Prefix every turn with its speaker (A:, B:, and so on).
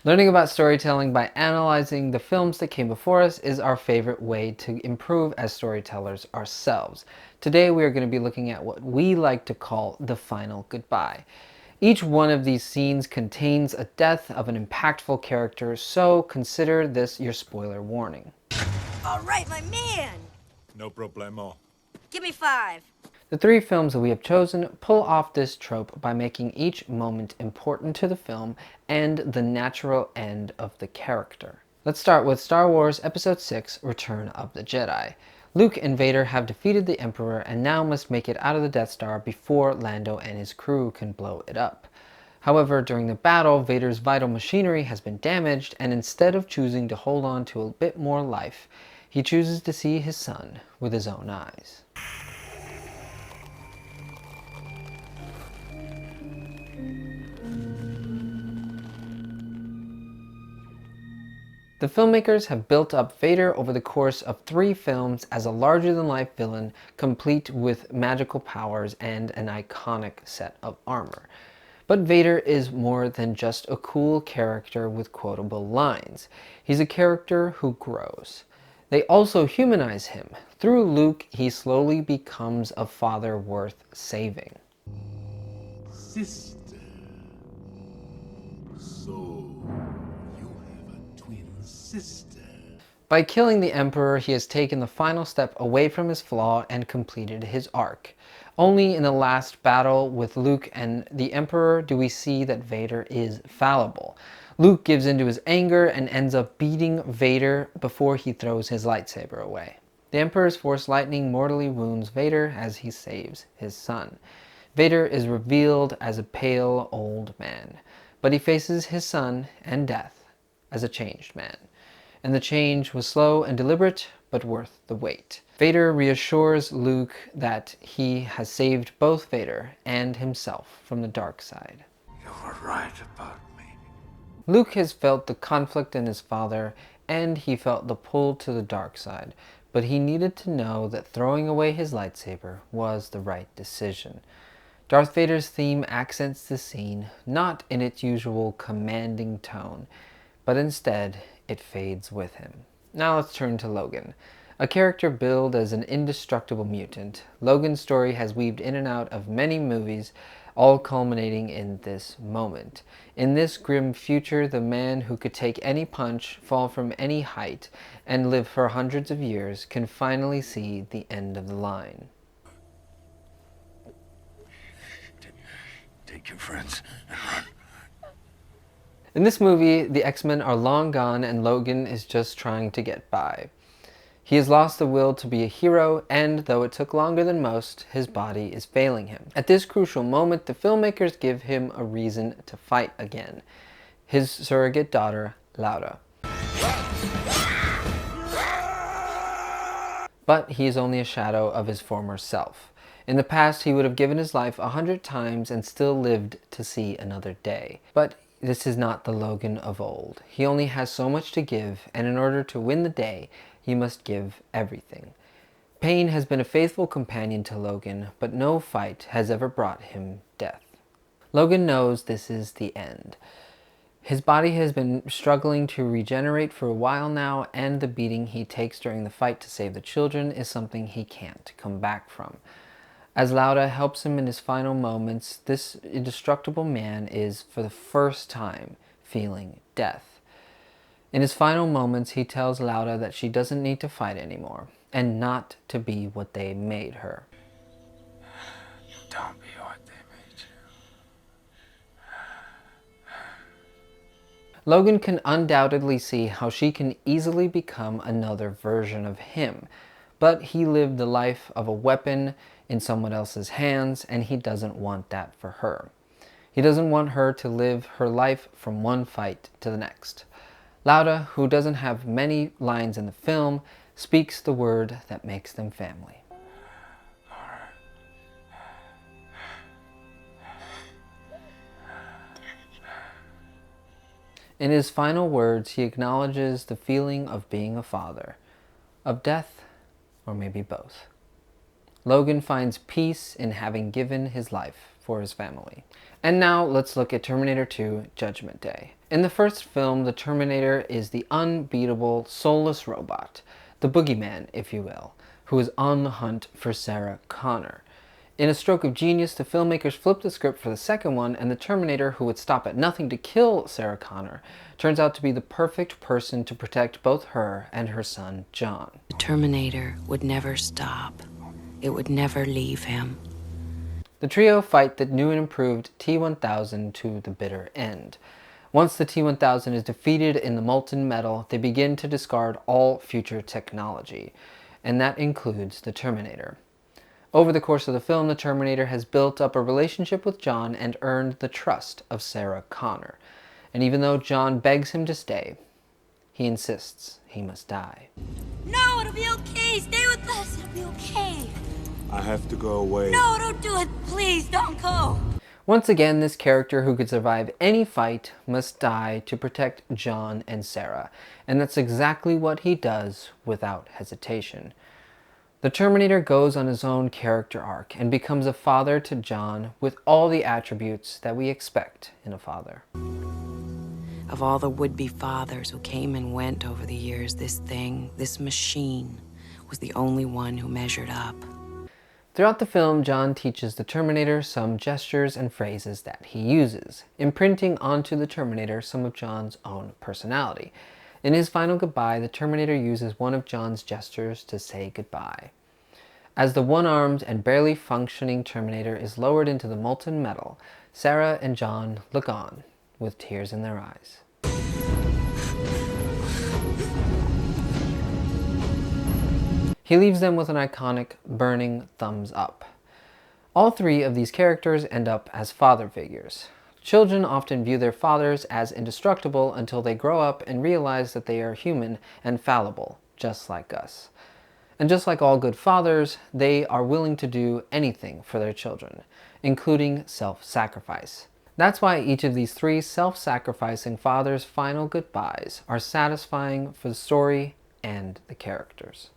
A: Learning about storytelling by analyzing the films that came before us is our favorite way to improve as storytellers ourselves. Today we are going to be looking at what we like to call the final goodbye. Each one of these scenes contains a death of an impactful character, so consider this your spoiler warning.
B: All right, my man.
C: No problemo.
B: Give me 5.
A: The 3 films that we have chosen pull off this trope by making each moment important to the film and the natural end of the character. Let's start with Star Wars Episode 6, Return of the Jedi. Luke and Vader have defeated the Emperor and now must make it out of the Death Star before Lando and his crew can blow it up. However, during the battle, Vader's vital machinery has been damaged, and instead of choosing to hold on to a bit more life, he chooses to see his son with his own eyes. The filmmakers have built up Vader over the course of 3 films as a larger-than-life villain, complete with magical powers and an iconic set of armor. But Vader is more than just a cool character with quotable lines. He's a character who grows. They also humanize him. Through Luke, he slowly becomes a father worth saving.
C: Sister. So, you have a twin sister.
A: By killing the Emperor, he has taken the final step away from his flaw and completed his arc. Only in the last battle with Luke and the Emperor do we see that Vader is fallible. Luke gives into his anger and ends up beating Vader before he throws his lightsaber away. The Emperor's Force lightning mortally wounds Vader as he saves his son. Vader is revealed as a pale old man, but he faces his son and death as a changed man. And the change was slow and deliberate, but worth the wait. Vader reassures Luke that he has saved both Vader and himself from the dark side.
C: You were right about me.
A: Luke has felt the conflict in his father, and he felt the pull to the dark side, but he needed to know that throwing away his lightsaber was the right decision. Darth Vader's theme accents the scene, not in its usual commanding tone, but instead it fades with him. Now let's turn to Logan. A character billed as an indestructible mutant, Logan's story has weaved in and out of many movies, all culminating in this moment. In this grim future, the man who could take any punch, fall from any height, and live for hundreds of years can finally see the end of the line.
C: Take your friends and run.
A: In this movie, the X-Men are long gone and Logan is just trying to get by. He has lost the will to be a hero, and though it took longer than most, his body is failing him. At this crucial moment, the filmmakers give him a reason to fight again. His surrogate daughter, Laura. But he is only a shadow of his former self. In the past, he would have given his life 100 times and still lived to see another day. But this is not the Logan of old. He only has so much to give, and in order to win the day, he must give everything. Pain has been a faithful companion to Logan, but no fight has ever brought him death. Logan knows this is the end. His body has been struggling to regenerate for a while now, and the beating he takes during the fight to save the children is something he can't come back from. As Laura helps him in his final moments, this indestructible man is, for the first time, feeling death. In his final moments, he tells Laura that she doesn't need to fight anymore, and not to be what they made her.
C: Don't be what they made you.
A: Logan can undoubtedly see how she can easily become another version of him, but he lived the life of a weapon in someone else's hands, and he doesn't want that for her. He doesn't want her to live her life from one fight to the next. Laura, who doesn't have many lines in the film, speaks the word that makes them family. In his final words, he acknowledges the feeling of being a father, of death, or maybe both. Logan finds peace in having given his life for his family. And now let's look at Terminator 2 Judgment Day. In the first film, the Terminator is the unbeatable, soulless robot, the boogeyman, if you will, who is on the hunt for Sarah Connor. In a stroke of genius, the filmmakers flipped the script for the second one, and the Terminator, who would stop at nothing to kill Sarah Connor, turns out to be the perfect person to protect both her and her son, John.
D: The Terminator would never stop. It would never leave him.
A: The trio fight the new and improved T-1000 to the bitter end. Once the T-1000 is defeated in the molten metal, they begin to discard all future technology, and that includes the Terminator. Over the course of the film, the Terminator has built up a relationship with John and earned the trust of Sarah Connor. And even though John begs him to stay, he insists he must die.
B: No, it'll be okay. Stay with us. It'll be okay.
C: I have to go away.
B: No, don't do it. Please, don't go.
A: Once again, this character who could survive any fight must die to protect John and Sarah. And that's exactly what he does without hesitation. The Terminator goes on his own character arc and becomes a father to John with all the attributes that we expect in a father.
D: Of all the would-be fathers who came and went over the years, this machine, was the only one who measured up.
A: Throughout the film, John teaches the Terminator some gestures and phrases that he uses, imprinting onto the Terminator some of John's own personality. In his final goodbye, the Terminator uses one of John's gestures to say goodbye. As the one-armed and barely functioning Terminator is lowered into the molten metal, Sarah and John look on with tears in their eyes. He leaves them with an iconic burning thumbs up. All three of these characters end up as father figures. Children often view their fathers as indestructible until they grow up and realize that they are human and fallible, just like us. And just like all good fathers, they are willing to do anything for their children, including self-sacrifice. That's why each of these three self-sacrificing fathers' final goodbyes are satisfying for the story and the characters.